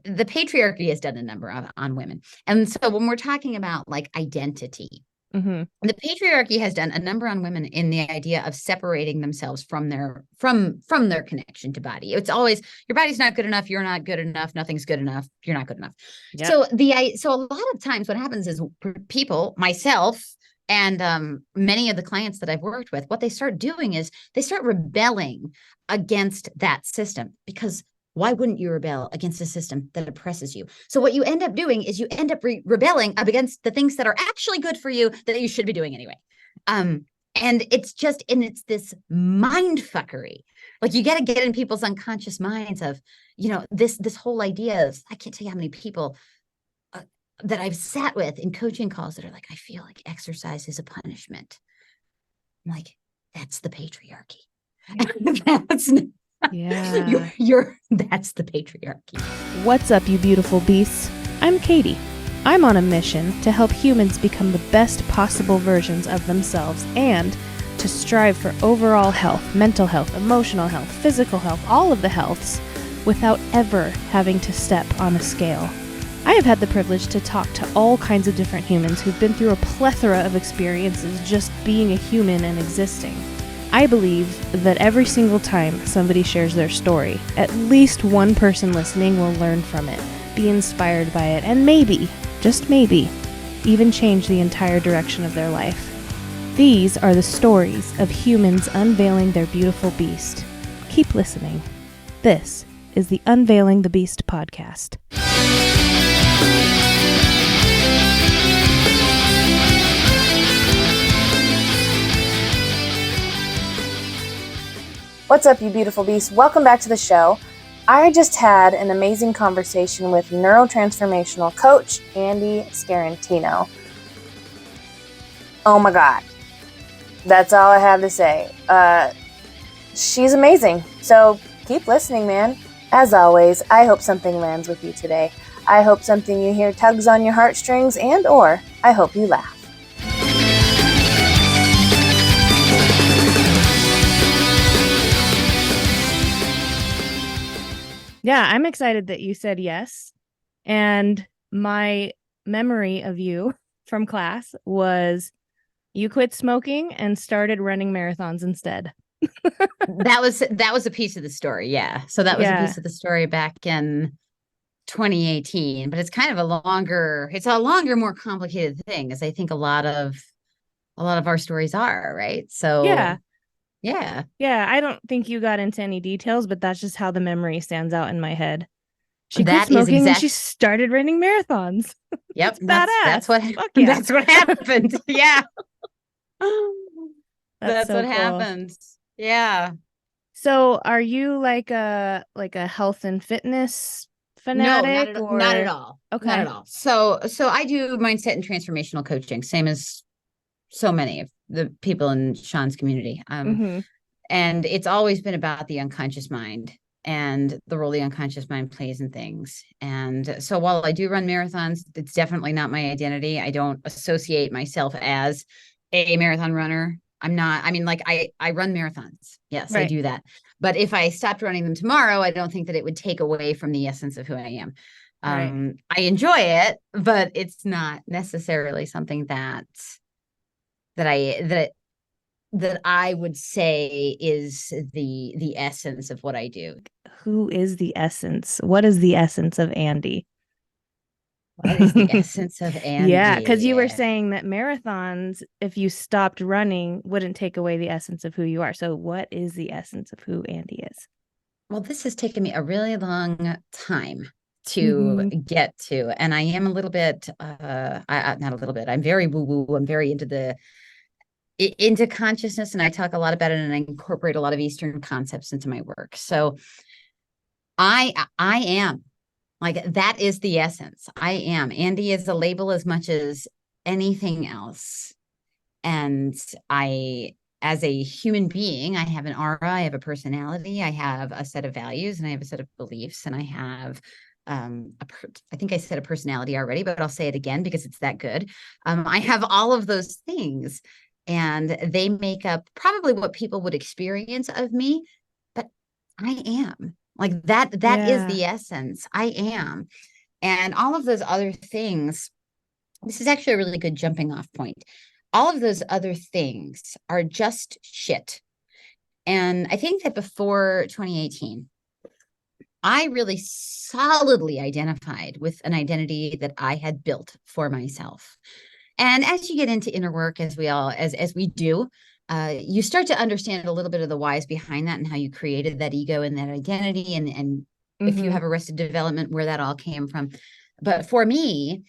the patriarchy has done a number on women. And so when we're talking about like identity, the patriarchy has done a number on women in the idea of separating themselves from their connection to body. It's always your body's not good enough, you're not good enough, nothing's good enough, you're not good enough. Yep. So a lot of times what happens is people, myself, and many of the clients that I've worked with, what they start doing is they start rebelling against that system, because why wouldn't you rebel against a system that oppresses you? So what you end up doing is you end up rebelling up against the things that are actually good for you that you should be doing anyway. And it's this mind fuckery. Like you got to get in people's unconscious minds of, this whole idea of, I can't tell you how many people that I've sat with in coaching calls that are like, I feel like exercise is a punishment. I'm like, that's the patriarchy. That's that's the patriarchy. What's up, you beautiful beasts? I'm Katie. I'm on a mission to help humans become the best possible versions of themselves and to strive for overall health, mental health, emotional health, physical health, all of the healths, without ever having to step on a scale. I have had the privilege to talk to all kinds of different humans who've been through a plethora of experiences just being a human and existing. I believe that every single time somebody shares their story, at least one person listening will learn from it, be inspired by it, and maybe, just maybe, even change the entire direction of their life. These are the stories of humans unveiling their beautiful beast. Keep listening. This is the Unveiling the Beast podcast. What's up, you beautiful beasts? Welcome back to the show. I just had an amazing conversation with neurotransformational coach Andee Scarantino. Oh my God. That's all I have to say. She's amazing. So keep listening, man. As always, I hope something lands with you today. I hope something you hear tugs on your heartstrings, and or I hope you laugh. Yeah, I'm excited that you said yes. And my memory of you from class was you quit smoking and started running marathons instead. That was a piece of the story. Yeah. So that was a piece of the story back in 2018, but it's kind of a longer, more complicated thing, as I think a lot of our stories are, right? So yeah. I don't think you got into any details, but that's just how the memory stands out in my head. She quit That smoking and she started running marathons. Yep. That's what happened. Yeah. That's so what happened. Yeah. So are you like a health and fitness fanatic? No, not at all. Okay. Not at all. So I do mindset and transformational coaching, same as so many of the people in Sean's community. And it's always been about the unconscious mind and the role the unconscious mind plays in things. And so while I do run marathons, it's definitely not my identity. I don't associate myself as a marathon runner. I'm not, I run marathons. Yes, right. I do that. But if I stopped running them tomorrow, I don't think that it would take away from the essence of who I am. Right. I enjoy it, but it's not necessarily something that I would say is the essence of what I do. Who is the essence? What is the essence of Andee? What is the essence of Andee? Yeah, because you were saying that marathons, if you stopped running, wouldn't take away the essence of who you are. So what is the essence of who Andee is? Well, this has taken me a really long time to get to. And I am a little bit, not a little bit, I'm very woo-woo. I'm very into consciousness, and I talk a lot about it, and I incorporate a lot of Eastern concepts into my work. So I am like, that is the essence. I am. Andee is a label as much as anything else. And as a human being, I have an aura, I have a personality, I have a set of values, and I have a set of beliefs, and I have I think I said a personality already, but I'll say it again because it's that good. I have all of those things, and they make up probably what people would experience of me, but I am. Like that is Yeah. the essence. I am. And all of those other things, this is actually a really good jumping off point. All of those other things are just shit. And I think that before 2018, I really solidly identified with an identity that I had built for myself. And as you get into inner work, as we do, you start to understand a little bit of the whys behind that and how you created that ego and that identity, and if you have arrested development, where that all came from. But for me,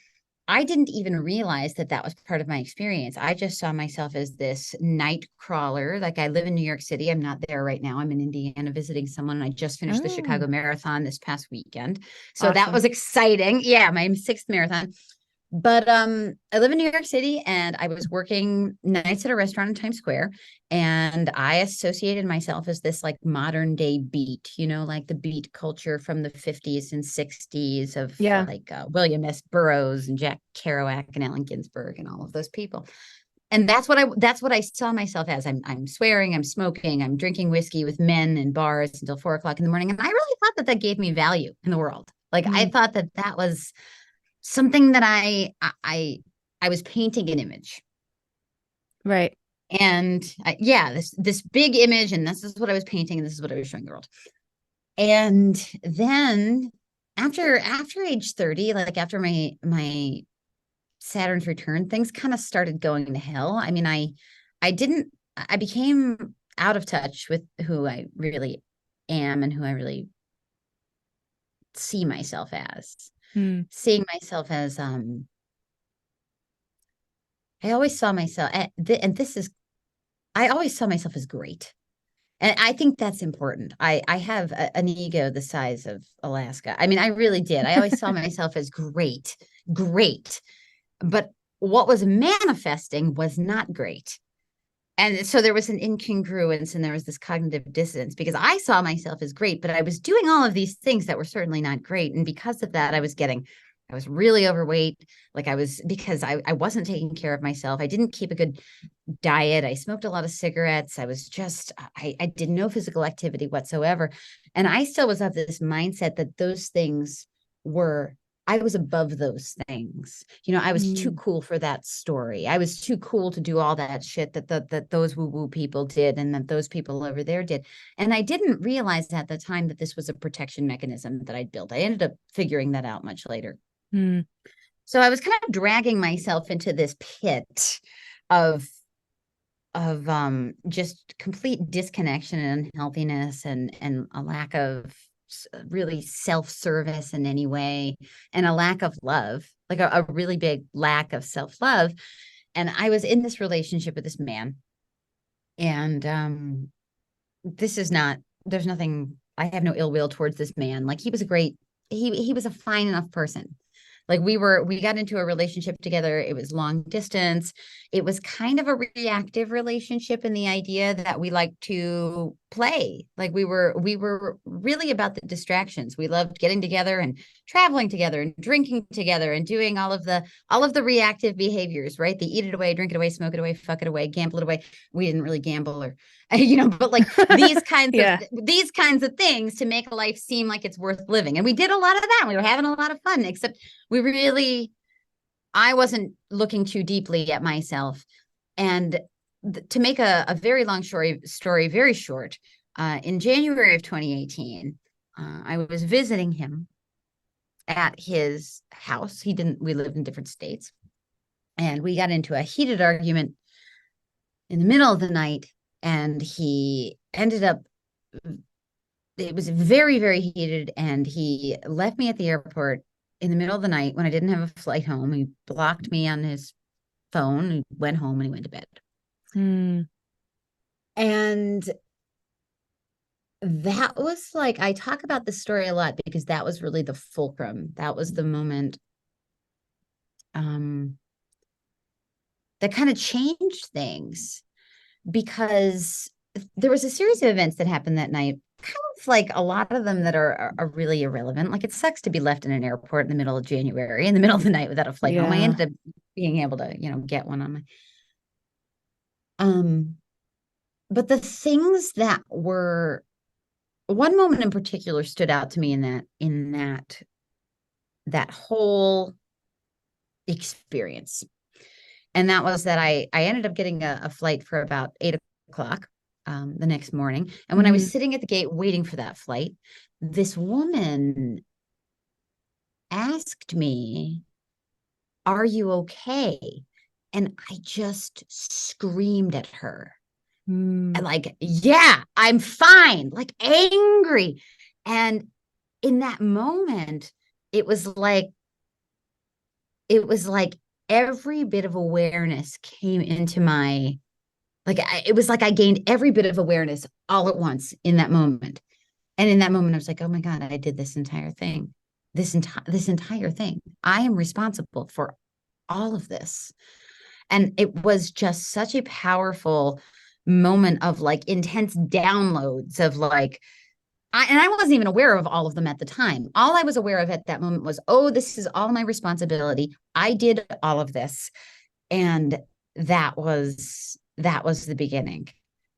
I didn't even realize that that was part of my experience. I just saw myself as this night crawler. Like, I live in New York City. I'm not there right now. I'm in Indiana visiting someone. I just finished the Chicago Marathon this past weekend. So that was exciting. Yeah, my 6th marathon. But I live in New York City, and I was working nights at a restaurant in Times Square, and I associated myself as this like modern day beat, like the beat culture from the 50s and 60s of like William S. Burroughs and Jack Kerouac and Allen Ginsberg and all of those people. And that's what I saw myself as. I'm swearing, I'm smoking, I'm drinking whiskey with men in bars until 4 o'clock in the morning. And I really thought that gave me value in the world. Like, I thought that was something that I was painting an image. Right. And this big image, and this is what I was painting, and this is what I was showing the world. And then after age 30, like after my Saturn's return, things kind of started going to hell. I mean, I became out of touch with who I really am and who I really see myself as. Seeing myself as I always saw myself, I always saw myself as great. And I think that's important. I have an ego the size of Alaska. I mean, I really did. I always saw myself as great. But what was manifesting was not great. And so there was an incongruence, and there was this cognitive dissonance, because I saw myself as great, but I was doing all of these things that were certainly not great. And because of that, I was really overweight. Because I wasn't taking care of myself. I didn't keep a good diet. I smoked a lot of cigarettes. I did no physical activity whatsoever. And I still was of this mindset that those things I was above those things. I was too cool for that story. I was too cool to do all that shit that those woo-woo people did, and that those people over there did. And I didn't realize at the time that this was a protection mechanism that I'd built. I ended up figuring that out much later. So I was kind of dragging myself into this pit of just complete disconnection and unhealthiness, and a lack of really self-service in any way, and a lack of love, like a really big lack of self-love. And I was in this relationship with this man, and there's nothing, I have no ill will towards this man. Like, he was he was a fine enough person. Like, we got into a relationship together. It was long distance. It was kind of a reactive relationship, in the idea that we like to play. Like, we were really about the distractions. We loved getting together and traveling together and drinking together and doing all of the reactive behaviors, right? The eat it away, drink it away, smoke it away, fuck it away, gamble it away. We didn't really gamble, or but like these kinds of things to make life seem like it's worth living. And we did a lot of that. We were having a lot of fun, except I wasn't looking too deeply at myself. And to make a very long story very short, in January of 2018, I was visiting him at his house. We lived in different states, and we got into a heated argument in the middle of the night, and he ended up, it was very, very heated, and he left me at the airport in the middle of the night when I didn't have a flight home. He blocked me on his phone, and went home, and he went to bed. And that was like, I talk about this story a lot, because that was really the fulcrum. That was the moment that kind of changed things, because there was a series of events that happened that night, kind of like a lot of them that are really irrelevant. Like, it sucks to be left in an airport in the middle of January, in the middle of the night, without a flight home. I ended up being able to, get one on my, but the things that were one moment in particular stood out to me in that whole experience. And that was that I ended up getting a flight for about 8 o'clock the next morning. And when I was sitting at the gate waiting for that flight, this woman asked me, "Are you okay?" And I just screamed at her. And like, "Yeah, I'm fine," like angry. And in that moment, it was like every bit of awareness came into my, like, it was like I gained every bit of awareness all at once in that moment. And in that moment, I was like, oh my God, I did this entire thing. This entire thing. I am responsible for all of this. And it was just such a powerful moment of like intense downloads of like, and I wasn't even aware of all of them at the time. All I was aware of at that moment was, oh, this is all my responsibility. I did all of this. And that was the beginning.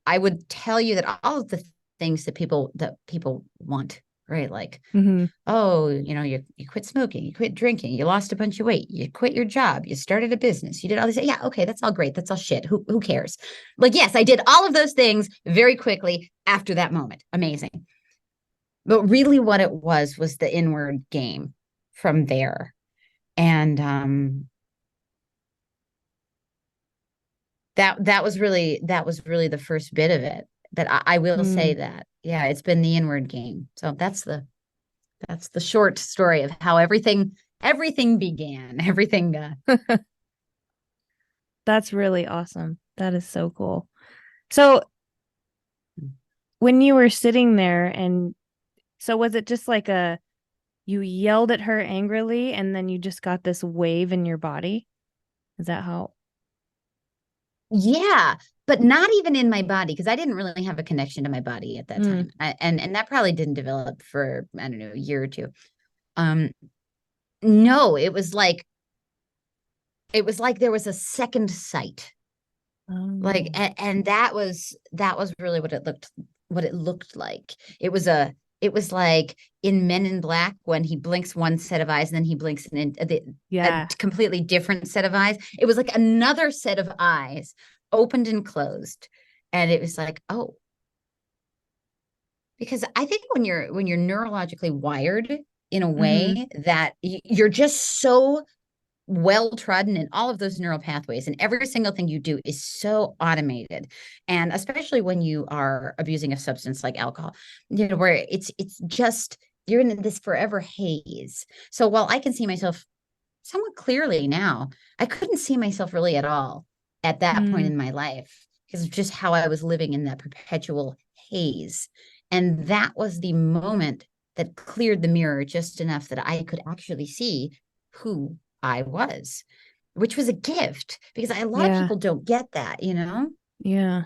I would tell you that all of the things that people want, right? Like, oh, you quit smoking, you quit drinking, you lost a bunch of weight, you quit your job, you started a business, you did all this. Yeah, okay, that's all great. That's all shit. Who cares? Like, yes, I did all of those things very quickly after that moment. Amazing. But really what it was the inward game from there. And that was really the first bit of it. But I will say that, yeah, it's been the inward game. So that's the short story of how everything began. Everything. That's really awesome. That is so cool. So when you were sitting there, and so was it just like you yelled at her angrily and then you just got this wave in your body? Is that how? Yeah, but not even in my body, because I didn't really have a connection to my body at that time. And that probably didn't develop for, I don't know, a year or two. No, it was like there was a second sight. Like, and that was really what it looked like. It was like in Men in Black when he blinks one set of eyes and then he blinks a completely different set of eyes. It was like another set of eyes opened and closed. And it was like, oh, because I think when you're neurologically wired in a way that you're just so well trodden in all of those neural pathways, and every single thing you do is so automated. And especially when you are abusing a substance like alcohol, where it's just, you're in this forever haze. So while I can see myself somewhat clearly now, I couldn't see myself really at all at that point in my life, because of just how I was living in that perpetual haze. And that was the moment that cleared the mirror just enough that I could actually see who I was, which was a gift, because a lot of people don't get that, Yeah.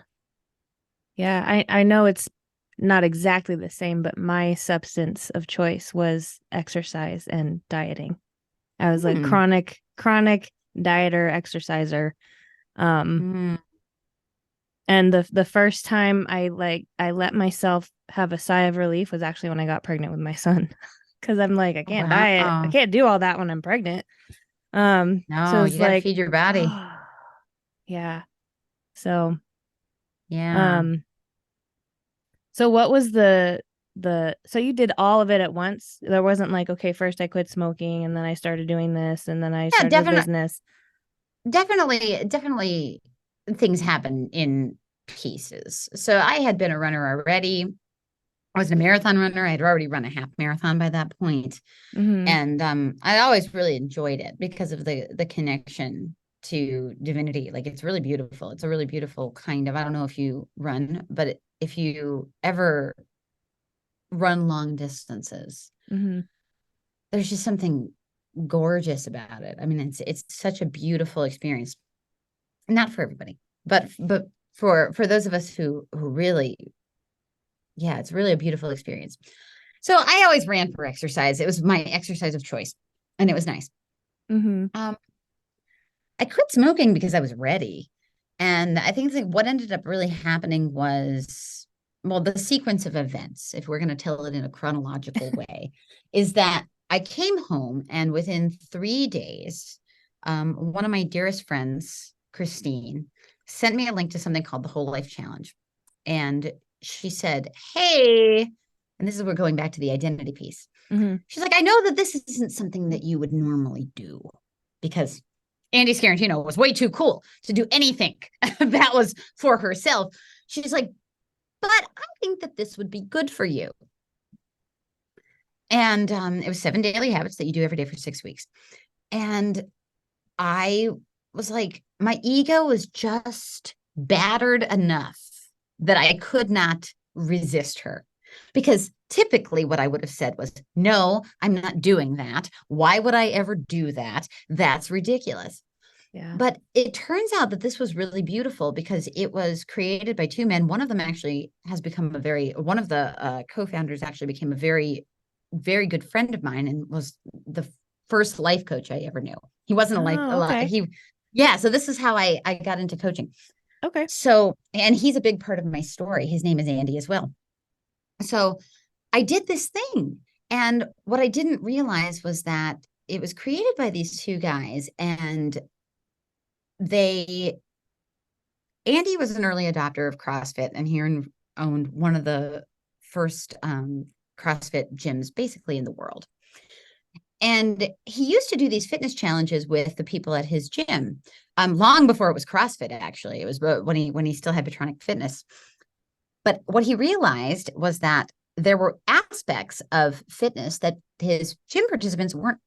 Yeah. I know it's not exactly the same, but my substance of choice was exercise and dieting. I was like chronic dieter, exerciser. And the first time I let myself have a sigh of relief was actually when I got pregnant with my son. Because I'm like, I can't diet. I can't do all that when I'm pregnant. No, so it's you gotta like, feed your body. Yeah. So yeah. So what was so you did all of it at once? There wasn't like, okay, first I quit smoking and then I started doing this and then I started a business. Definitely things happen in pieces. So I had been a runner already. I was a marathon runner. I had already run a half marathon by that point. And I always really enjoyed it because of the connection to divinity. Like, it's really beautiful. It's a really beautiful kind of, I don't know if you run, but if you ever run long distances, there's just something gorgeous about it. I mean, it's such a beautiful experience. Not for everybody, but for those of us who really, yeah, it's really a beautiful experience. So I always ran for exercise. It was my exercise of choice, and it was nice. I quit smoking because I was ready. And I think like what ended up really happening was well, the sequence of events, if we're going to tell it in a chronological way, is that I came home, and within 3 days, one of my dearest friends, Christine, sent me a link to something called the Whole Life Challenge. And she said, hey, and this is, we're going back to the identity piece. Mm-hmm. She's like, I know that this isn't something that you would normally do, because Andee Scarantino was way too cool to do anything that was for herself. She's like, but I think that this would be good for you. And it was 7 daily habits that you do every day for 6 weeks. And I was like, my ego was just battered enough that I could not resist her. Because typically what I would have said was, no, I'm not doing that. Why would I ever do that? That's ridiculous. Yeah. But it turns out that this was really beautiful because it was created by two men. One of them actually has become one of the co-founders actually became a very, very good friend of mine and was the first life coach I ever knew. He wasn't okay. So this is how I got into coaching. Okay. So, and he's a big part of my story. His name is Andee as well. So I did this thing. And what I didn't realize was that it was created by these two guys, and Andee was an early adopter of CrossFit, and he owned one of the first CrossFit gyms basically in the world. And he used to do these fitness challenges with the people at his gym, long before it was CrossFit. Actually, it was when he still had Petronic Fitness. But what he realized was that there were aspects of fitness that his gym participants weren't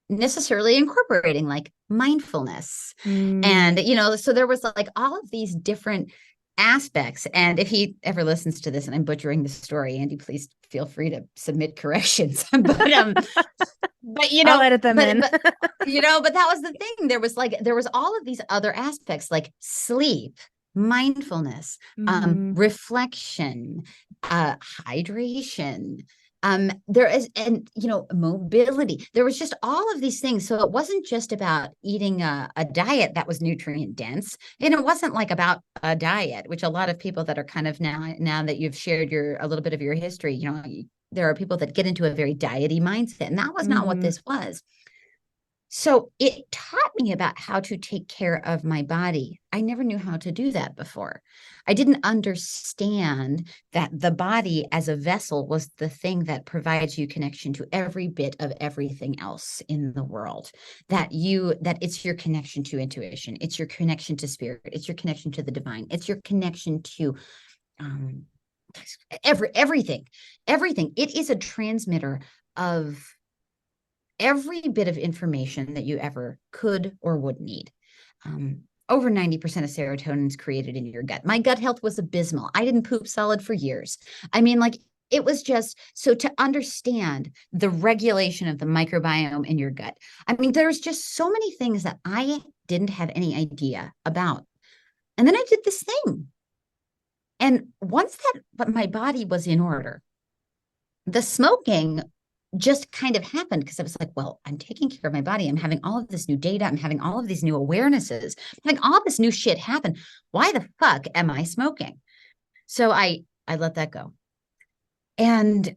necessarily incorporating, like mindfulness. And, so there was like all of these different aspects. And if he ever listens to this and I'm butchering the story, Andee, please feel free to submit corrections. but I'll edit them in. but that was the thing. There was all of these other aspects like sleep, mindfulness, reflection, hydration, there is, and mobility. There was just all of these things. So it wasn't just about eating a diet that was nutrient dense, and it wasn't like about a diet, which a lot of people that are kind of now that you've shared a little bit of your history, there are people that get into a very diety mindset, and that was not what this was. So it taught me about how to take care of my body. I never knew how to do that before. I didn't understand that the body as a vessel was the thing that provides you connection to every bit of everything else in the world. That it's your connection to intuition. It's your connection to spirit. It's your connection to the divine. It's your connection to everything. It is a transmitter of every bit of information that you ever could or would need. Over 90% of serotonin is created in your gut. My gut health was abysmal. I didn't poop solid for years. I mean, like, it was just, so to understand the regulation of the microbiome in your gut. I mean, there's just so many things that I didn't have any idea about. And then I did this thing. And but my body was in order, the smoking just kind of happened because I was like, well, I'm taking care of my body. I'm having all of this new data. I'm having all of these new awarenesses. I'm having all this new shit happen. Why the fuck am I smoking? So I let that go. And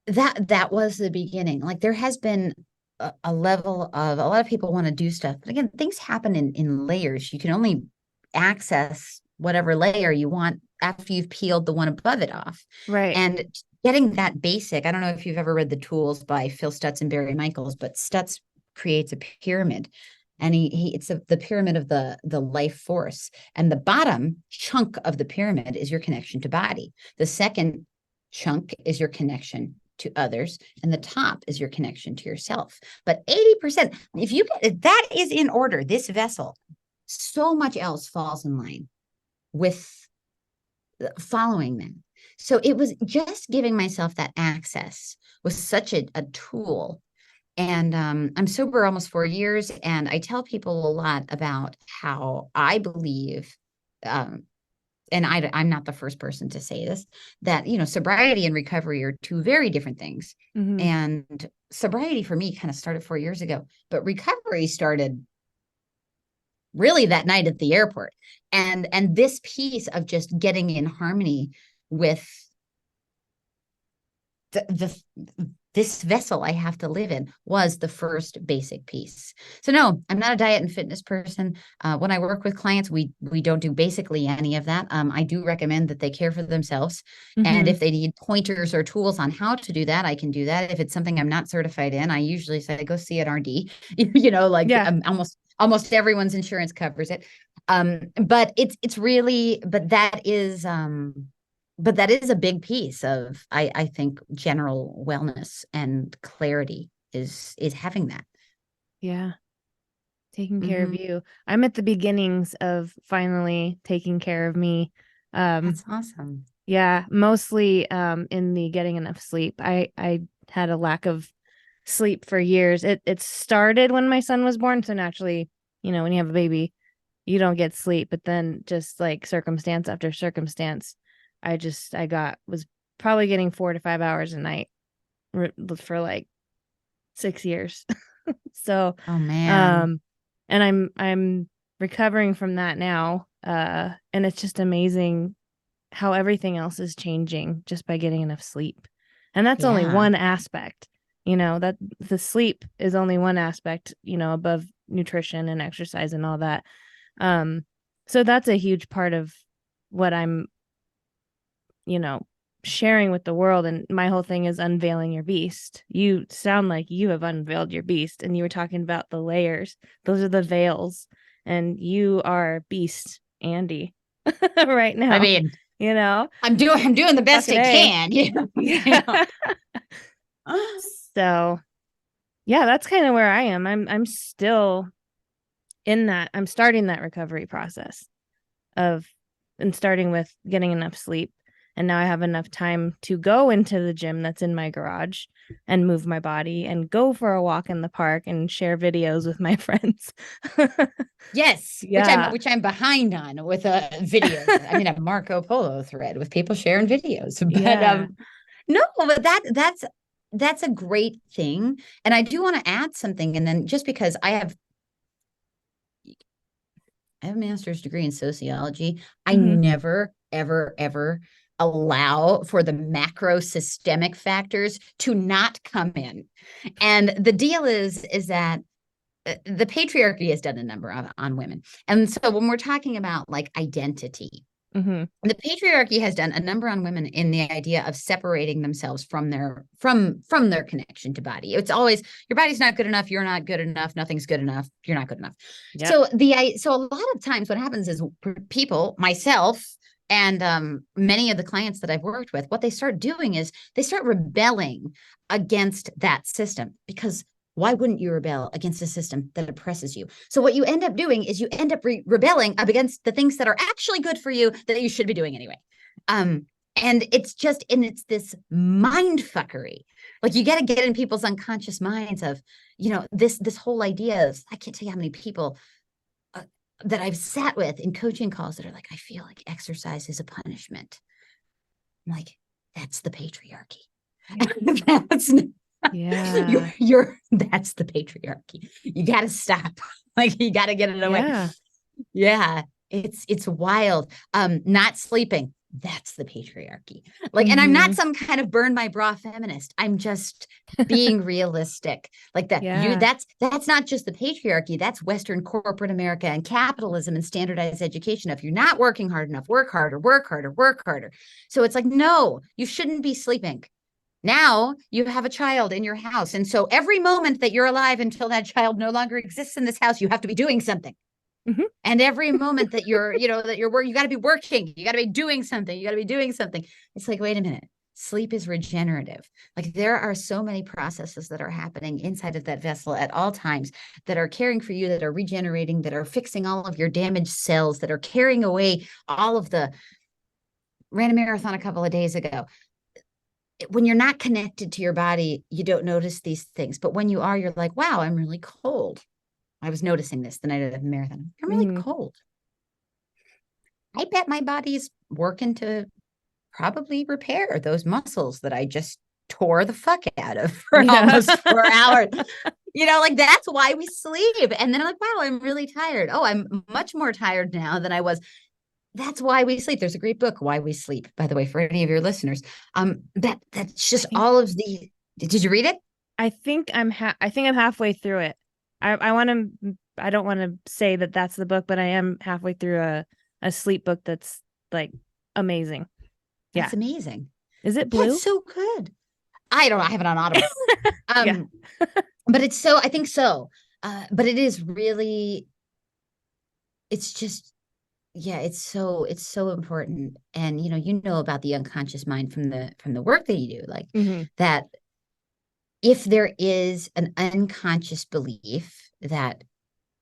that was the beginning. Like, there has been a level of, a lot of people want to do stuff. But again, things happen in layers. You can only access whatever layer you want after you've peeled the one above it off. Right. And getting that basic, I don't know if you've ever read The Tools by Phil Stutz and Barry Michaels, but Stutz creates a pyramid, and it's the pyramid of the life force. And the bottom chunk of the pyramid is your connection to body. The second chunk is your connection to others, and the top is your connection to yourself. But 80%, if that is in order, this vessel, so much else falls in line with following them. So it was just giving myself that access was such a tool. And I'm sober almost 4 years, and I tell people a lot about how I believe, and I'm not the first person to say this, that, sobriety and recovery are two very different things. Mm-hmm. And sobriety for me kind of started 4 years ago, but recovery started really that night at the airport. And this piece of just getting in harmony with this vessel I have to live in was the first basic piece. So no, I'm not a diet and fitness person. When I work with clients, we don't do basically any of that. I do recommend that they care for themselves. And if they need pointers or tools on how to do that, I can do that. If it's something I'm not certified in, I usually say, go see an RD, almost everyone's insurance covers it. But that is a big piece of, I think, general wellness and clarity is having that. Yeah. Taking care of you. I'm at the beginnings of finally taking care of me. That's awesome. Yeah, mostly in the getting enough sleep. I had a lack of sleep for years. It started when my son was born. So naturally, when you have a baby, you don't get sleep. But then just like circumstance after circumstance, I was probably getting 4 to 5 hours a night for like 6 years. So, oh man. And I'm recovering from that now. And it's just amazing how everything else is changing just by getting enough sleep. And that's only one aspect, that the sleep is only one aspect, above nutrition and exercise and all that. So that's a huge part of what I'm, sharing with the world. And my whole thing is unveiling your beast. You sound like you have unveiled your beast, and you were talking about the layers. Those are the veils, and you are beast Andee right now. I mean, I'm doing the best I can. Yeah. So yeah, that's kind of where I am. I'm still in that. I'm starting that recovery process and starting with getting enough sleep. And now I have enough time to go into the gym that's in my garage and move my body and go for a walk in the park and share videos with my friends. Yes. Yeah. Which I'm behind on with a video. I mean, a Marco Polo thread with people sharing videos. But no, but that's a great thing. And I do want to add something. And then just because I have a master's degree in sociology, I never, ever, ever allow for the macro systemic factors to not come in. And the deal is that the patriarchy has done a number on women. And so when we're talking about like identity, the patriarchy has done a number on women in the idea of separating themselves from their connection to body. It's always, your body's not good enough, you're not good enough, nothing's good enough, you're not good enough. Yep. So a lot of times what happens is people, myself, and many of the clients that I've worked with, what they start doing is they start rebelling against that system, because why wouldn't you rebel against a system that oppresses you? So what you end up doing is you end up rebelling up against the things that are actually good for you that you should be doing anyway. And it's this mind fuckery. Like, you got to get in people's unconscious minds of, this whole idea of, I can't tell you how many people that I've sat with in coaching calls that are like, I feel like exercise is a punishment. I'm like, that's the patriarchy. That's the patriarchy. You got to stop. Like, you got to get it away. Yeah. It's wild. Not sleeping. That's the patriarchy. Like, and I'm not some kind of burn my bra feminist. I'm just being realistic. Like that. That's not just the patriarchy. That's Western corporate America and capitalism and standardized education. If you're not working hard enough, work harder, work harder, work harder. So it's like, no, you shouldn't be sleeping. Now you have a child in your house. And so every moment that you're alive until that child no longer exists in this house, you have to be doing something. And every moment that you're, that you're working, you got to be working, you got to be doing something, you got to be doing something. It's like, wait a minute, sleep is regenerative. Like, there are so many processes that are happening inside of that vessel at all times that are caring for you, that are regenerating, that are fixing all of your damaged cells, that are carrying away all of the. Ran a marathon a couple of days ago. When you're not connected to your body, you don't notice these things. But when you are, you're like, wow, I'm really cold. I was noticing this the night of the marathon. I'm really cold. I bet my body's working to probably repair those muscles that I just tore the fuck out of for almost 4 hours. like that's why we sleep. And then I'm like, wow, I'm really tired. Oh, I'm much more tired now than I was. That's why we sleep. There's a great book, Why We Sleep, by the way, for any of your listeners. That's just all of the. Did you read it? I think I'm halfway through it. I don't want to say that that's the book, but I am halfway through a sleep book that's like amazing. Yeah. That's amazing. Is it blue? That's so good. I don't know. I have it on Audible. Yeah. But it's so, I think so. But it is really, it's just, yeah, it's so important. And you know about the unconscious mind from the work that you do, like that if there is an unconscious belief that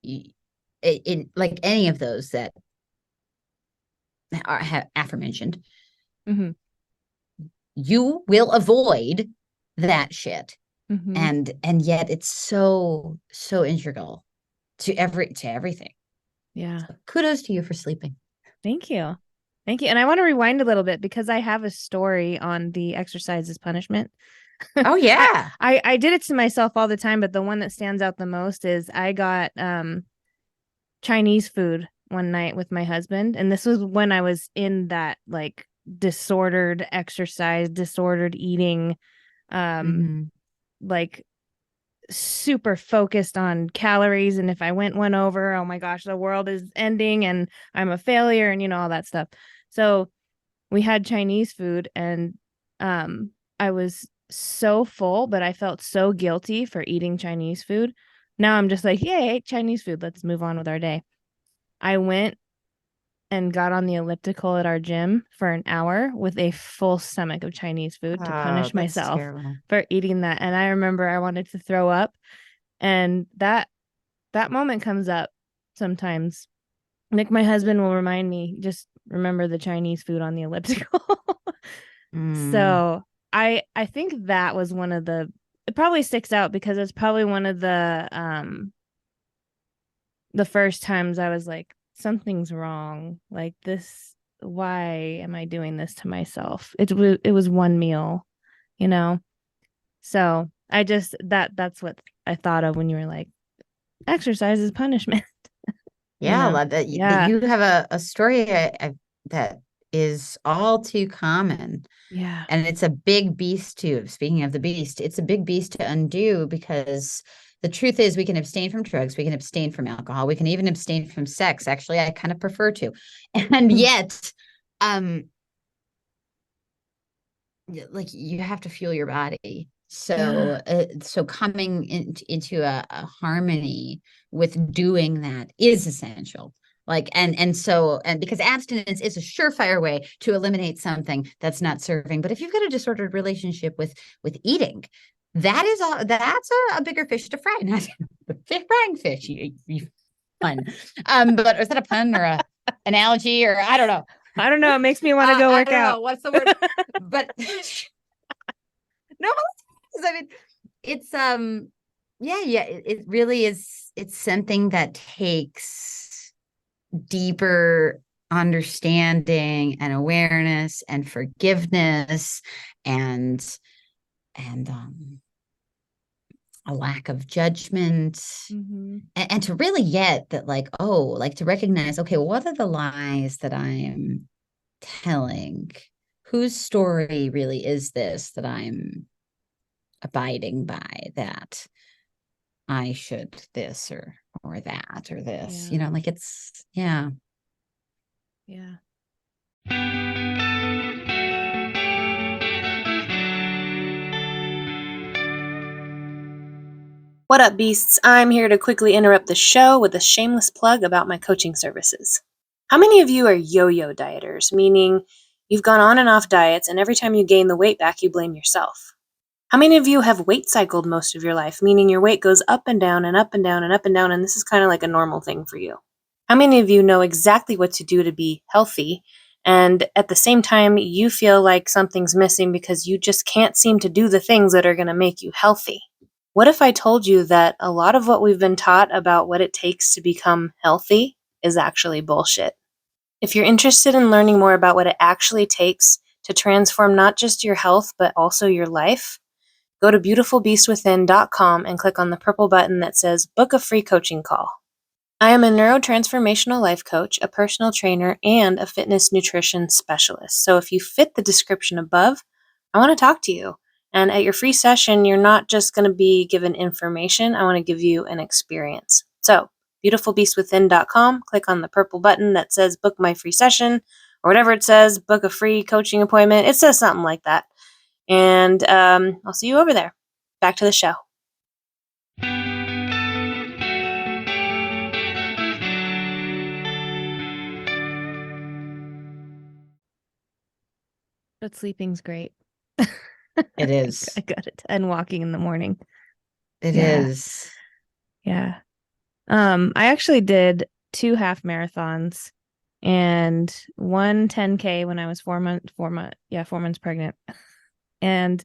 in like any of those that are aforementioned, you will avoid that shit. And yet it's so integral to everything. Yeah. So kudos to you for sleeping. Thank you. And I want to rewind a little bit because I have a story on the exercise as punishment. Oh yeah. I did it to myself all the time, but the one that stands out the most is I got Chinese food one night with my husband, and this was when I was in that like disordered exercise, disordered eating, like super focused on calories, and if I went one over, oh my gosh, the world is ending and I'm a failure, and all that stuff. So we had Chinese food, and I was so full, but I felt so guilty for eating Chinese food. Now I'm just like, yay, I ate Chinese food. Let's move on with our day. I went and got on the elliptical at our gym for an hour with a full stomach of Chinese food to punish myself for eating that. And I remember I wanted to throw up. And that moment comes up sometimes. Nick, my husband, will remind me, just remember the Chinese food on the elliptical. So I think that was one of it probably sticks out because it's probably one of the first times I was like, something's wrong. Like this, why am I doing this to myself? It was one meal, So I just, that's what I thought of when you were like, exercise is punishment. Yeah, you have a story that is all too common. Yeah. And it's a big beast too. Speaking of the beast, it's a big beast to undo because the truth is we can abstain from drugs, we can abstain from alcohol, we can even abstain from sex. Actually, I kind of prefer to. And yet, like you have to fuel your body. So coming into a harmony with doing that is essential. Like, and because abstinence is a surefire way to eliminate something that's not serving. But if you've got a disordered relationship with eating, that's a bigger fish to fry. Not frying fish, you pun. But is that a pun or a analogy, or I don't know. I don't know. It makes me want to go work out. What's the word? But no, I mean, it's it really is. It's something that takes deeper understanding and awareness and forgiveness and a lack of judgment, and to really get that, like, to recognize, okay, what are the lies that I'm telling? Whose story really is this that I'm abiding by, that I should this or that or this, like it's, yeah. What up, beasts? I'm here to quickly interrupt the show with a shameless plug about my coaching services. How many of you are yo-yo dieters, meaning you've gone on and off diets and every time you gain the weight back, you blame yourself? How many of you have weight cycled most of your life, meaning your weight goes up and down and up and down and up and down, and this is kind of like a normal thing for you? How many of you know exactly what to do to be healthy, and at the same time, you feel like something's missing because you just can't seem to do the things that are going to make you healthy? What if I told you that a lot of what we've been taught about what it takes to become healthy is actually bullshit? If you're interested in learning more about what it actually takes to transform not just your health, but also your life, go to beautifulbeastwithin.com and click on the purple button that says Book a Free Coaching Call. I am a neurotransformational life coach, a personal trainer, and a fitness nutrition specialist. So if you fit the description above, I want to talk to you. And at your free session, you're not just going to be given information. I want to give you an experience. So beautifulbeastwithin.com, click on the purple button that says book my free session, or whatever it says, book a free coaching appointment. It says something like that. And I'll see you over there. Back to the show. But sleeping's great. It is. I got it. And walking in the morning. It is. Yeah. I actually did 2 half marathons and one 10K when I was 4 months pregnant, and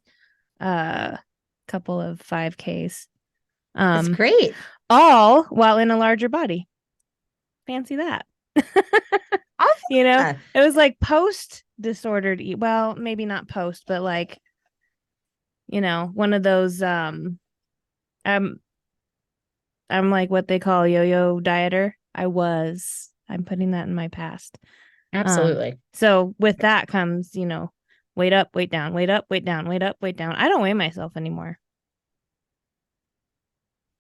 a couple of 5Ks. That's great. All while in a larger body. Fancy that. Oh, it was like post disordered eat. Well, maybe not post, but like, one of those I'm like what they call yo-yo dieter. I'm putting that in my past. Absolutely. So with that comes, weight up, weight down, weight up, weight down, weight up, weight down. I don't weigh myself anymore.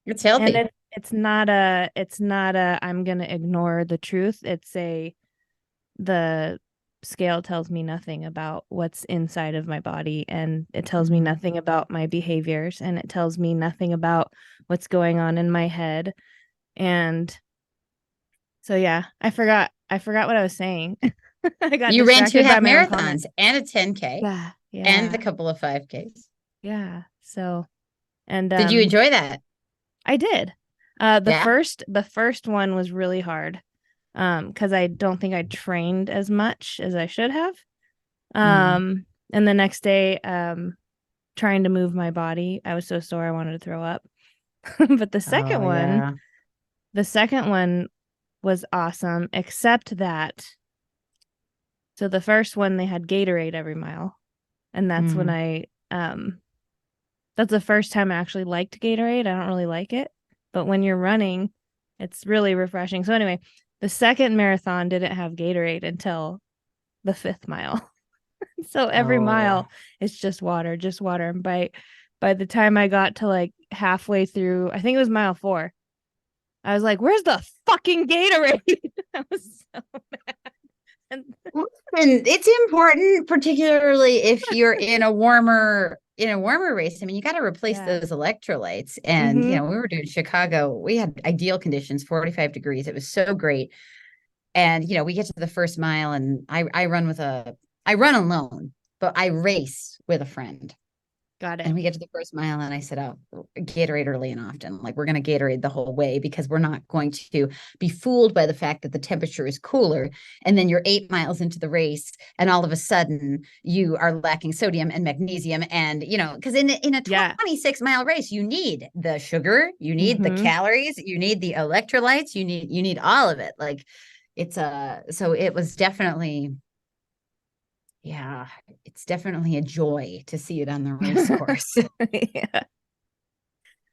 It's healthy. And it's not a I'm going to ignore the truth. The scale tells me nothing about what's inside of my body, and it tells me nothing about my behaviors, and it tells me nothing about what's going on in my head. And so, yeah, I forgot what I was saying. You ran 2 half marathons and a 10K and a couple of 5Ks. Yeah. So, and did you enjoy that? I did. The first one was really hard. Because I don't think I trained as much as I should have. And the next day, trying to move my body, I was so sore I wanted to throw up. But the second one was awesome, except that. So the first one, they had Gatorade every mile, and that's when that's the first time I actually liked Gatorade. I don't really like it, but when you're running, it's really refreshing. So anyway. The second marathon didn't have Gatorade until the 5th mile. So every mile is just water. And by the time I got to like halfway through, I think it was mile 4, I was like, where's the fucking Gatorade? I was so mad. And it's important, particularly if you're in a warmer race. I mean, you got to replace those electrolytes. And, we were doing Chicago. We had ideal conditions, 45 degrees. It was so great. And, we get to the first mile, and I run alone, but I race with a friend. Got it. And we get to the first mile, and I said, oh, Gatorade early and often. Like, we're going to Gatorade the whole way, because we're not going to be fooled by the fact that the temperature is cooler. And then you're 8 miles into the race, and all of a sudden you are lacking sodium and magnesium. And, because in a 26-mile race, you need the sugar, you need the calories, you need the electrolytes, you need all of it. Like, so it was definitely... Yeah, it's definitely a joy to see it on the race course. Yeah.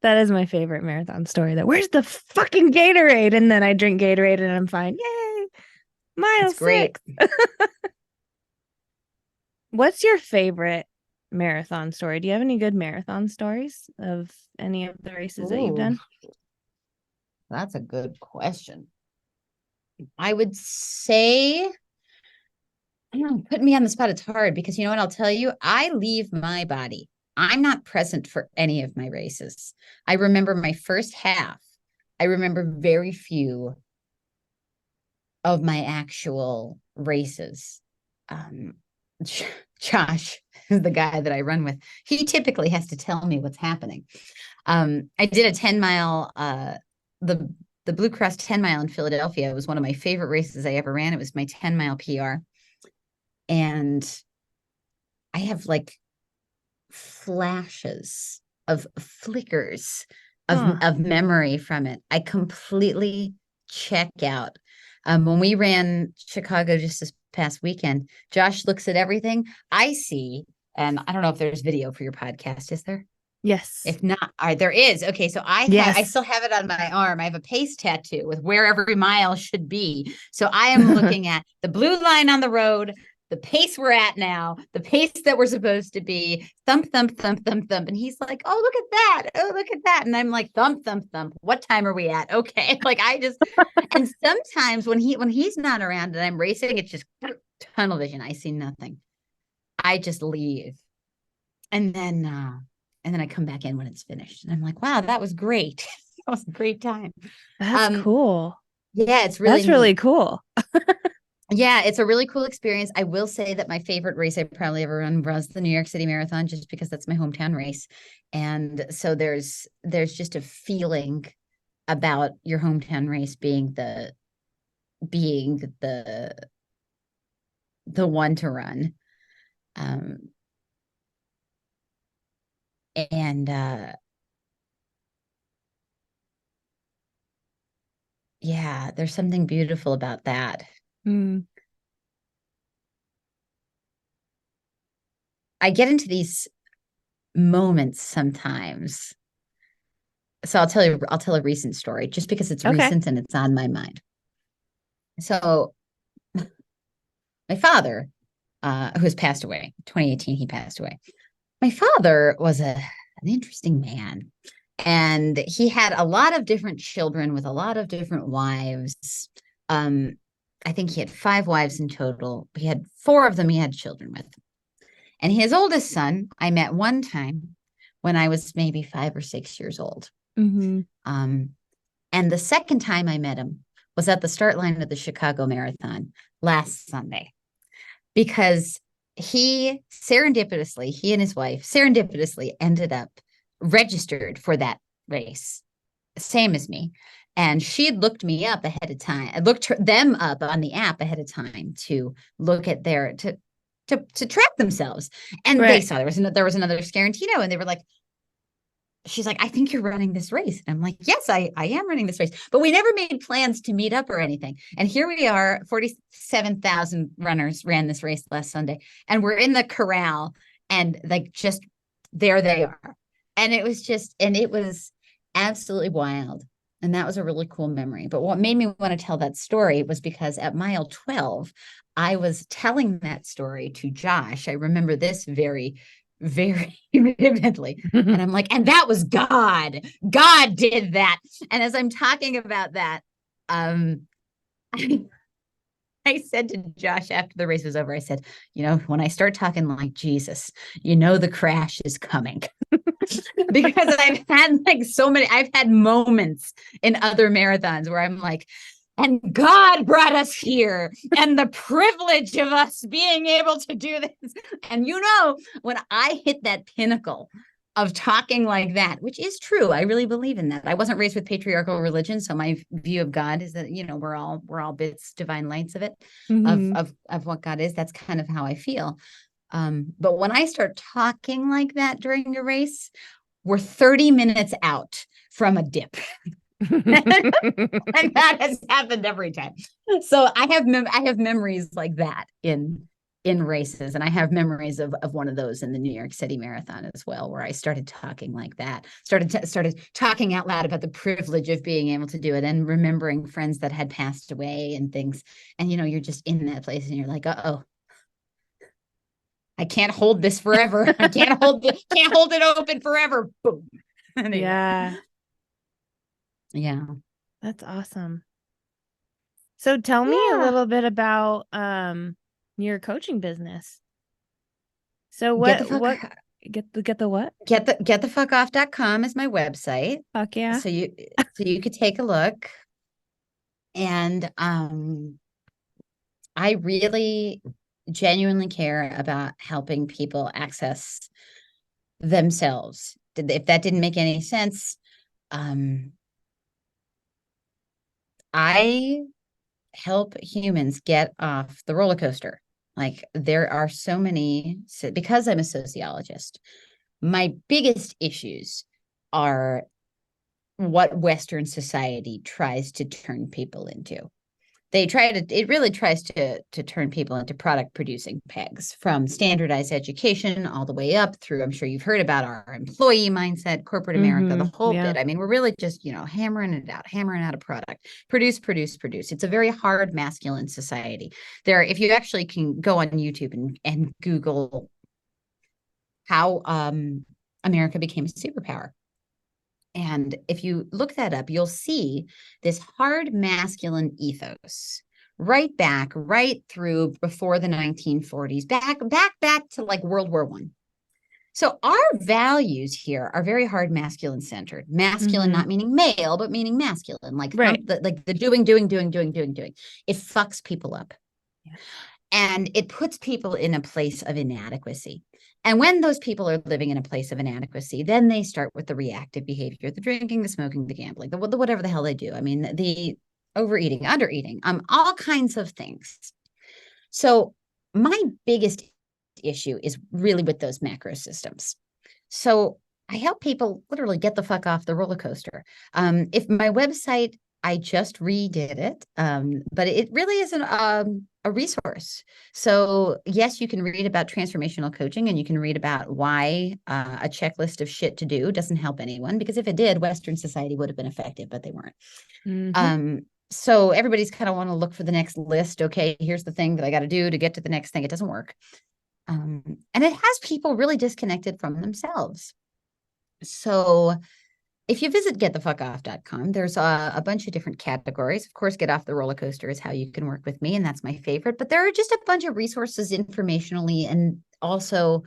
That is my favorite marathon story. Where's the fucking Gatorade? And then I drink Gatorade and I'm fine. Yay! Mile 6. What's your favorite marathon story? Do you have any good marathon stories of any of the races that you've done? That's a good question. I would say... Putting me on the spot, it's hard, because you know what, I'll tell you, I leave my body. I'm not present for any of my races. I remember my first half. I remember very few of my actual races. Josh, the guy that I run with, he typically has to tell me what's happening. I did a 10-mile, the Blue Cross 10-mile in Philadelphia. It was one of my favorite races I ever ran. It was my 10-mile PR. And I have like flashes of flickers of memory from it. I completely check out. When we ran Chicago just this past weekend, Josh looks at everything I see. And I don't know if there's video for your podcast, is there? Yes. If not, there is. Okay, so I still have it on my arm. I have a pace tattoo with where every mile should be. So I am looking at the blue line on the road, the pace we're at now, the pace that we're supposed to be, thump, thump, thump, thump, thump. And he's like, oh, look at that. Oh, look at that. And I'm like, thump, thump, thump. What time are we at? Okay. Like and sometimes when he's not around and I'm racing, it's just tunnel vision. I see nothing. I just leave. And then I come back in when it's finished. And I'm like, wow, that was great. That was a great time. That's cool. Yeah, it's really That's really cool. Yeah, it's a really cool experience. I will say that my favorite race I probably ever run was the New York City Marathon, just because that's my hometown race. And so there's just a feeling about your hometown race being the one to run. And yeah, there's something beautiful about that. I get into these moments sometimes. So I'll tell a recent story just because it's recent and it's on my mind. So my father, who has passed away, 2018, he passed away. My father was an interesting man, and he had a lot of different children with a lot of different wives. I think he had 5 wives in total. He had 4 of them he had children with. And his oldest son, I met one time when I was maybe 5 or 6 years old. And the second time I met him was at the start line of the Chicago Marathon last Sunday, because he and his wife serendipitously ended up registered for that race, same as me. And she had looked me up ahead of time. I looked them up on the app ahead of time to look at to track themselves. And they saw there was another Scarantino, and they were like, she's like, I think you're running this race. And I'm like, yes, I am running this race. But we never made plans to meet up or anything. And here we are, 47,000 runners ran this race last Sunday. And we're in the corral, and like, just there they are. And it was absolutely wild. And that was a really cool memory. But what made me want to tell that story was because at mile 12, I was telling that story to Josh. I remember this very, very vividly. And I'm like, and that was God. God did that. And as I'm talking about that, I said to Josh after the race was over, I said, when I start talking like Jesus, the crash is coming. Because I've had moments in other marathons where I'm like, and God brought us here, and the privilege of us being able to do this. And when I hit that pinnacle of talking like that, which is true, I really believe in that. I wasn't raised with patriarchal religion, so my view of God is that we're all bits, divine lights of it, of what God is. That's kind of how I feel. But when I start talking like that during a race, we're 30 minutes out from a dip. And that has happened every time. So I have memories like that in races, and I have memories of one of those in the New York City Marathon as well, where I started talking like that, started talking out loud about the privilege of being able to do it, and remembering friends that had passed away and things. And you're just in that place, and you're like, uh-oh, I can't hold this forever. I can't hold it open forever. Boom. Yeah. Yeah. That's awesome. So tell me a little bit about your coaching business. So what get the what? Getthefuckoff.com is my website. Fuck yeah. So you could take a look. And I really genuinely care about helping people access themselves. If that didn't make any sense, I help humans get off the roller coaster. Like, there are so many, because I'm a sociologist, my biggest issues are what Western society tries to turn people into. it really tries to turn people into product producing pegs, from standardized education all the way up through, I'm sure you've heard about our employee mindset, corporate America, the whole bit. I mean, we're really just, hammering out a product, produce. It's a very hard masculine society. If you actually can go on YouTube and Google how America became a superpower. And if you look that up, you'll see this hard masculine ethos right through before the 1940s, back to like World War I. So our values here are very hard masculine centered. Masculine, not meaning male, but meaning masculine, like the doing. It fucks people up. Yeah. And it puts people in a place of inadequacy. And when those people are living in a place of inadequacy, then they start with the reactive behavior, the drinking, the smoking, the gambling, the whatever the hell they do. I mean, the overeating, undereating, all kinds of things. So my biggest issue is really with those macro systems. So I help people literally get the fuck off the roller coaster. If my website, I just redid it, but it really isn't a resource. So yes, you can read about transformational coaching, and you can read about why a checklist of shit to do doesn't help anyone, because if it did, Western society would have been effective, but they weren't. So everybody's kind of want to look for the next list. Okay, here's the thing that I got to do to get to the next thing. It doesn't work. And it has people really disconnected from themselves. So if you visit getthefuckoff.com, there's a bunch of different categories. Of course, Get Off the Roller Coaster is how you can work with me, and that's my favorite. But there are just a bunch of resources informationally, and also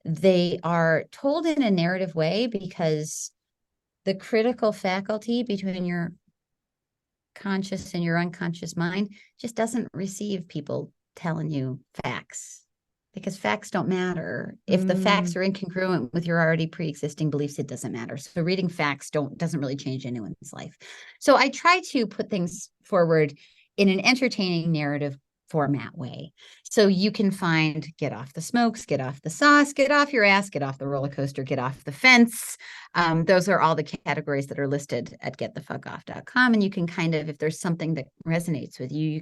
they are told in a narrative way, because the critical faculty between your conscious and your unconscious mind just doesn't receive people telling you facts. Because facts don't matter. If the facts are incongruent with your already pre-existing beliefs, it doesn't matter. So reading facts doesn't really change anyone's life. So I try to put things forward in an entertaining narrative format way. So you can find get off the smokes, get off the sauce, get off your ass, get off the roller coaster, get off the fence. Those are all the categories that are listed at getthefuckoff.com. And you can kind of, if there's something that resonates with you, you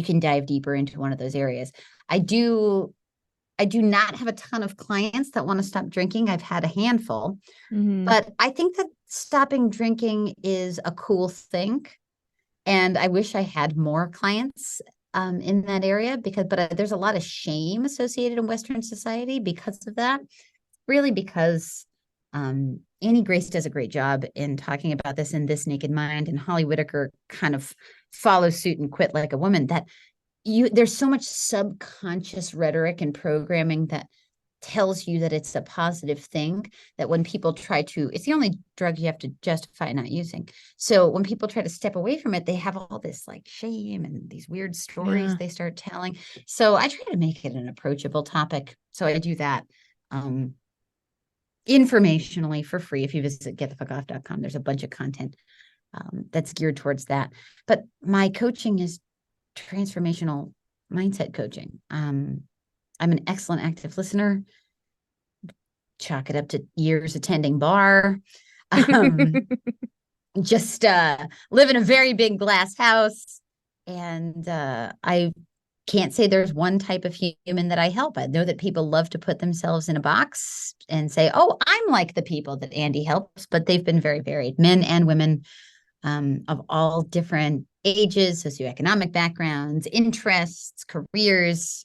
can dive deeper into one of those areas. I do not have a ton of clients that want to stop drinking. I've had a handful, but I think that stopping drinking is a cool thing. And I wish I had more clients in that area, but there's a lot of shame associated in Western society because of that. Really, because Annie Grace does a great job in talking about this in This Naked Mind, and Holly Whitaker kind of follows suit and Quit Like a Woman. That there's so much subconscious rhetoric and programming that tells you that it's a positive thing, that when people it's the only drug you have to justify not using. So when people try to step away from it, they have all this like shame and these weird stories they start telling. So I try to make it an approachable topic. So I do that informationally for free. If you visit getthefuckoff.com, there's a bunch of content that's geared towards that. But my coaching is transformational mindset coaching. I'm an excellent active listener. Chalk it up to years attending bar. Just live in a very big glass house. And I can't say there's one type of human that I help. I know that people love to put themselves in a box and say, oh, I'm like the people that Andee helps, but they've been very varied, men and women of all different ages, socioeconomic backgrounds, interests, careers.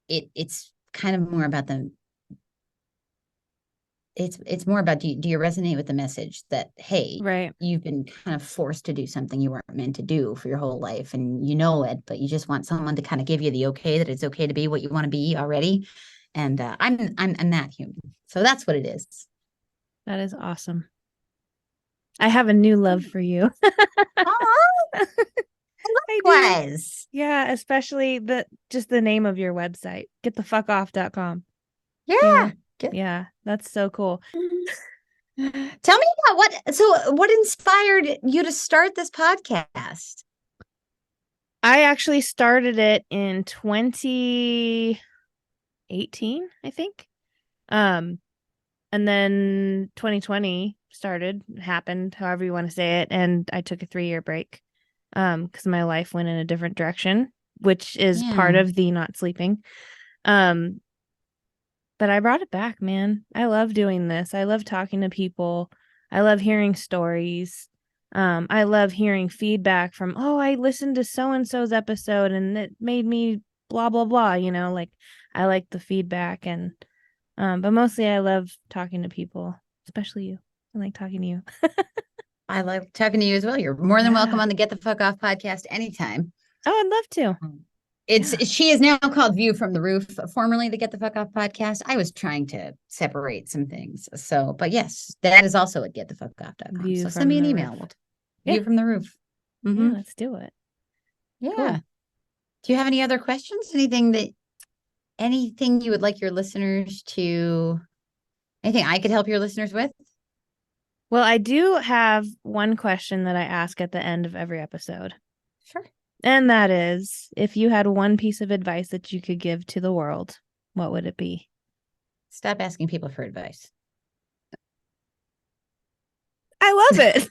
It's kind of more about them. It's more about, do you resonate with the message that, hey, you've been kind of forced to do something you weren't meant to do for your whole life, and you know it, but you just want someone to kind of give you the okay that it's okay to be what you want to be already. And I'm that human. So that's what it is. That is awesome. I have a new love for you. Likewise. Yeah, especially the name of your website, getthefuckoff.com. Yeah, that's so cool. Tell me about what inspired you to start this podcast? I actually started it in 2018, I think. And then 2020 happened, however you want to say it, and I took a 3-year break. because my life went in a different direction, which is Yeah. part of the not sleeping. But I brought it back, man. I love doing this. I love talking to people. I love hearing stories. I love hearing feedback from, oh, I listened to so-and-so's episode and it made me blah, blah, blah, you know, like I like the feedback and, but mostly I love talking to people, especially you. I like talking to you. I like talking to you as well. You're more than Yeah. welcome on the Get the Fuck Off podcast anytime. Oh, I'd love to. She is now called View from the Roof, formerly the Get the Fuck Off podcast. I was trying to separate some things. So, but yes, that is also at getthefuckoff.com. View So from send me an the email. roof. View Yeah. from the Roof. Yeah, let's do it. Yeah. Cool. Do you have any other questions? Anything you would like your listeners to, anything I could help your listeners with? Well, I do have one question that I ask at the end of every episode. Sure. And that is, if you had one piece of advice that you could give to the world, what would it be? Stop asking people for advice. I love it.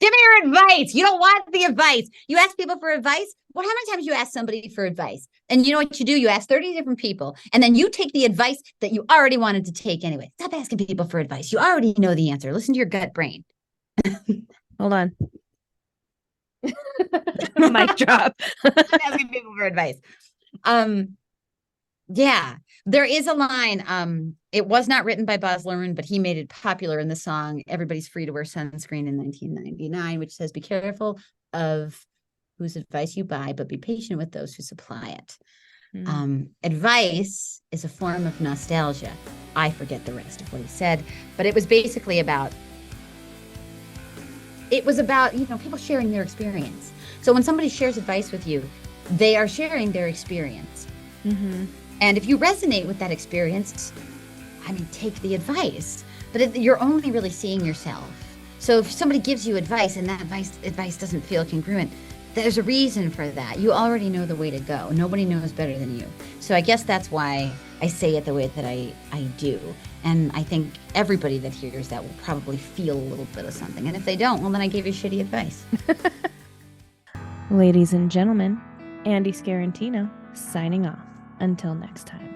Give me your advice. You don't want the advice. You ask people for advice. Well, how many times you ask somebody for advice? And you know what you do? You ask 30 different people, and then you take the advice that you already wanted to take anyway. Stop asking people for advice. You already know the answer. Listen to your gut brain. Hold on. Mic drop. Stop asking people for advice. Yeah, there is a line. It was not written by Baz Luhrmann, but he made it popular in the song "Everybody's Free to Wear Sunscreen" in 1999, which says, "Be careful of whose advice you buy, but be patient with those who supply it." Advice is a form of nostalgia. I forget the rest of what he said, but it was basically about, people sharing their experience. So when somebody shares advice with you, they are sharing their experience. Mm-hmm. And if you resonate with that experience, take the advice, but you're only really seeing yourself. So if somebody gives you advice and that advice doesn't feel congruent, there's a reason for that. You already know the way to go. Nobody knows better than you. So I guess that's why I say it the way that I do. And I think everybody that hears that will probably feel a little bit of something. And if they don't, well, then I gave you shitty advice. Ladies and gentlemen, Andee Scarantino signing off. Until next time.